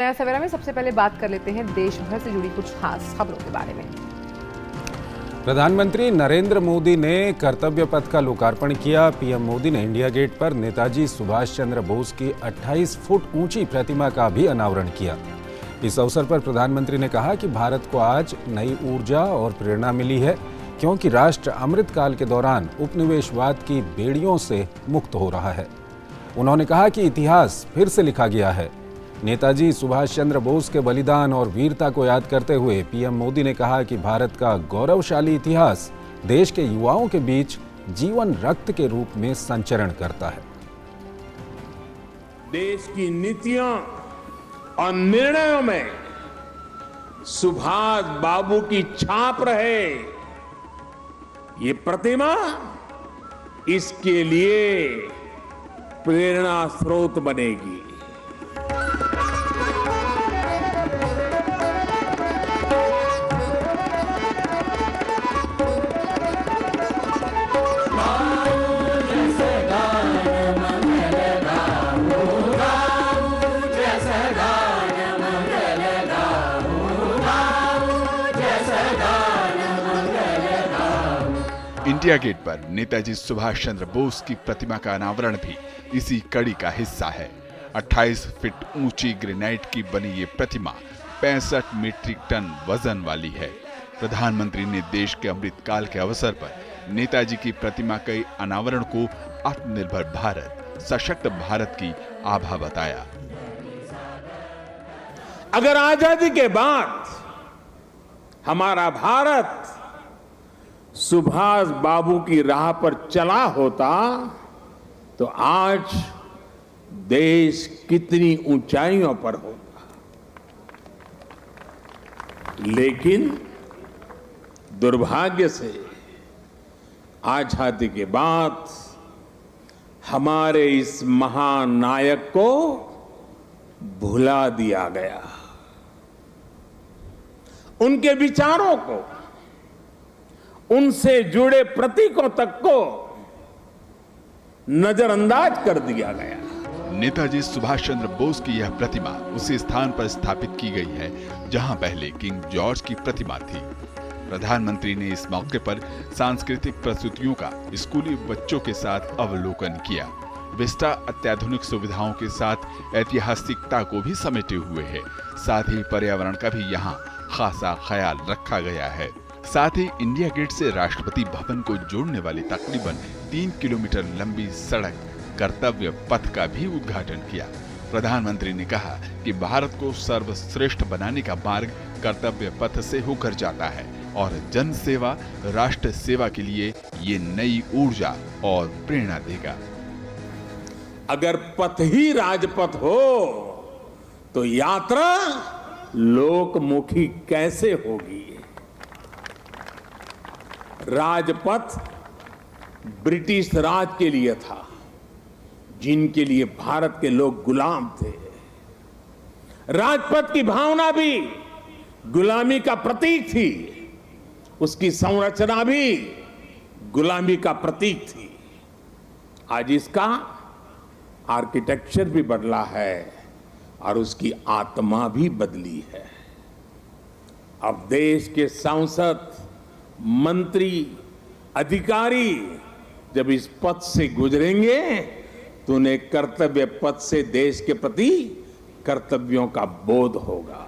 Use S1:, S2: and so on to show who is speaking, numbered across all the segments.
S1: नया सवेरा में सबसे पहले बात कर लेते हैं देश भर से जुड़ी कुछ खास खबरों के बारे में।
S2: प्रधानमंत्री नरेंद्र मोदी ने कर्तव्य पथ का लोकार्पण किया। पीएम मोदी ने इंडिया गेट पर नेताजी सुभाष चंद्र बोस की 28 फुट ऊंची प्रतिमा का भी अनावरण किया। इस अवसर पर प्रधानमंत्री ने कहा कि भारत को आज नई ऊर्जा और प्रेरणा मिली है, क्योंकि राष्ट्र अमृतकाल के दौरान उपनिवेशवाद की बेड़ियों से मुक्त हो रहा है। उन्होंने कहा कि इतिहास फिर से लिखा गया है। नेताजी सुभाष चंद्र बोस के बलिदान और वीरता को याद करते हुए पीएम मोदी ने कहा कि भारत का गौरवशाली इतिहास देश के युवाओं के बीच जीवन रक्त के रूप में संचरण करता है।
S3: देश की नीतियों और निर्णयों में सुभाष बाबू की छाप रहे, ये प्रतिमा इसके लिए प्रेरणा स्रोत बनेगी।
S4: इंडिया गेट पर नेताजी सुभाष चंद्र बोस की प्रतिमा का अनावरण भी इसी कड़ी का हिस्सा है। 28 फीट ऊंची ग्रेनाइट की बनी ये प्रतिमा 65 मीट्रिक टन वजन वाली है। प्रधानमंत्री ने देश के अमृतकाल के अवसर पर नेताजी की प्रतिमा के अनावरण को आत्मनिर्भर भारत, सशक्त भारत की आभा बताया।
S3: अगर आजादी के बाद हमारा भारत सुभाष बाबू की राह पर चला होता तो आज देश कितनी ऊंचाइयों पर होता। लेकिन दुर्भाग्य से आजादी के बाद हमारे इस महान नायक को भुला दिया गया। उनके विचारों को, उनसे जुड़े प्रतीकों तक को नजरअंदाज कर दिया गया।
S4: नेताजी सुभाष चंद्र बोस की यह प्रतिमा उसी स्थान पर स्थापित की गई है जहां पहले किंग जॉर्ज की प्रतिमा थी। प्रधानमंत्री ने इस मौके पर सांस्कृतिक प्रस्तुतियों का स्कूली बच्चों के साथ अवलोकन किया। विस्टा अत्याधुनिक सुविधाओं के साथ ऐतिहासिकता को भी समेटे हुए है। साथ ही पर्यावरण का भी यहाँ खासा ख्याल रखा गया है। साथ ही इंडिया गेट से राष्ट्रपति भवन को जोड़ने वाली तकरीबन 3 किलोमीटर लंबी सड़क कर्तव्य पथ का भी उद्घाटन किया। प्रधानमंत्री ने कहा कि भारत को सर्वश्रेष्ठ बनाने का मार्ग कर्तव्य पथ से होकर जाता है और जन सेवा, राष्ट्र सेवा के लिए ये नई ऊर्जा और प्रेरणा देगा।
S3: अगर पथ ही राजपथ हो तो यात्रा लोकमुखी कैसे होगी? राजपथ ब्रिटिश राज के लिए था, जिनके लिए भारत के लोग गुलाम थे। राजपथ की भावना भी गुलामी का प्रतीक थी, उसकी संरचना भी गुलामी का प्रतीक थी। आज इसका आर्किटेक्चर भी बदला है और उसकी आत्मा भी बदली है। अब देश के सांसद, मंत्री, अधिकारी जब इस पथ से गुजरेंगे तो उन्हें कर्तव्य पथ से देश के प्रति कर्तव्यों का बोध होगा।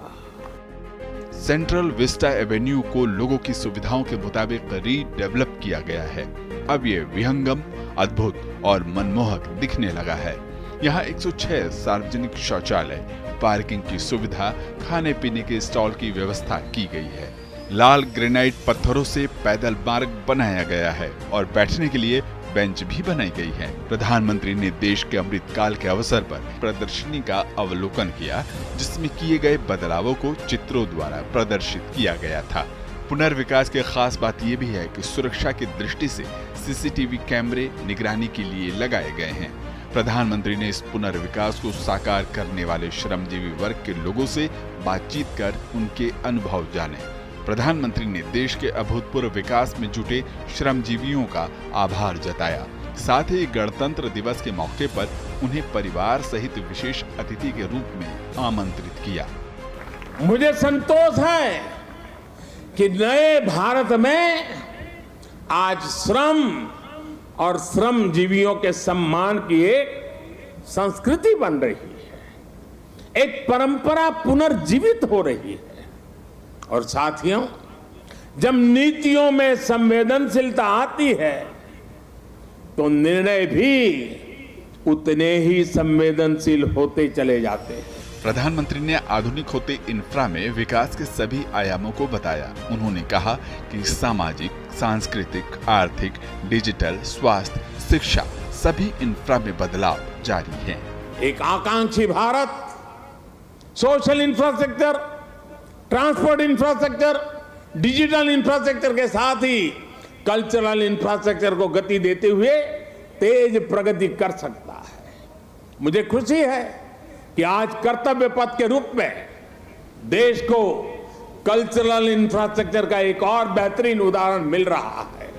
S4: सेंट्रल विस्टा एवेन्यू को लोगों की सुविधाओं के मुताबिक रीडेवलप किया गया है। अब ये विहंगम, अद्भुत और मनमोहक दिखने लगा है। यहाँ 106 सार्वजनिक शौचालय, पार्किंग की सुविधा, खाने पीने के स्टॉल की व्यवस्था की गई है। लाल ग्रेनाइट पत्थरों से पैदल मार्ग बनाया गया है और बैठने के लिए बेंच भी बनाई गई है। प्रधानमंत्री ने देश के अमृतकाल के अवसर पर प्रदर्शनी का अवलोकन किया, जिसमें किए गए बदलावों को चित्रों द्वारा प्रदर्शित किया गया था। पुनर्विकास की खास बात यह भी है कि सुरक्षा की दृष्टि से सीसीटीवी कैमरे निगरानी के लिए लगाए गए हैं। प्रधानमंत्री ने इस पुनर्विकास को साकार करने वाले श्रमजीवी वर्ग के लोगों से बातचीत कर उनके अनुभव जाने। प्रधानमंत्री ने देश के अभूतपूर्व विकास में जुटे श्रमजीवियों का आभार जताया साथ ही गणतंत्र दिवस के मौके पर उन्हें परिवार सहित विशेष अतिथि के रूप में आमंत्रित किया।
S3: मुझे संतोष है कि नए भारत में आज श्रम और श्रमजीवियों के सम्मान की एक संस्कृति बन रही है, एक परंपरा पुनर्जीवित हो रही है। और साथियों, जब नीतियों में संवेदनशीलता आती है तो निर्णय भी उतने ही संवेदनशील होते चले जाते हैं।
S4: प्रधानमंत्री ने आधुनिक होते इंफ्रा में विकास के सभी आयामों को बताया। उन्होंने कहा कि सामाजिक, सांस्कृतिक, आर्थिक, डिजिटल, स्वास्थ्य, शिक्षा सभी इंफ्रा में बदलाव जारी है।
S3: एक आकांक्षी Bharat social infrastructure, transport infrastructure, digital infrastructure के साथ ही कल्चरल इंफ्रास्ट्रक्चर को गति देते हुए तेज प्रगति कर सकता है। मुझे खुशी है कि आज कर्तव्य पथ के रूप में देश को कल्चरल इंफ्रास्ट्रक्चर का एक और बेहतरीन उदाहरण मिल रहा है।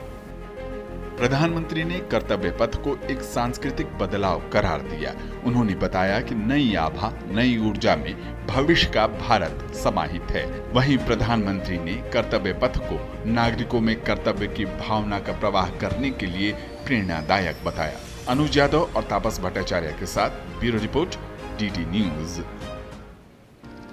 S4: प्रधानमंत्री ने कर्तव्य पथ को एक सांस्कृतिक बदलाव करार दिया। उन्होंने बताया कि नई आभा, नई ऊर्जा में भविष्य का भारत समाहित है। वहीं प्रधानमंत्री ने कर्तव्य पथ को नागरिकों में कर्तव्य की भावना का प्रवाह करने के लिए प्रेरणादायक बताया। अनुज यादव और तापस भट्टाचार्य के साथ ब्यूरो रिपोर्ट, DD न्यूज।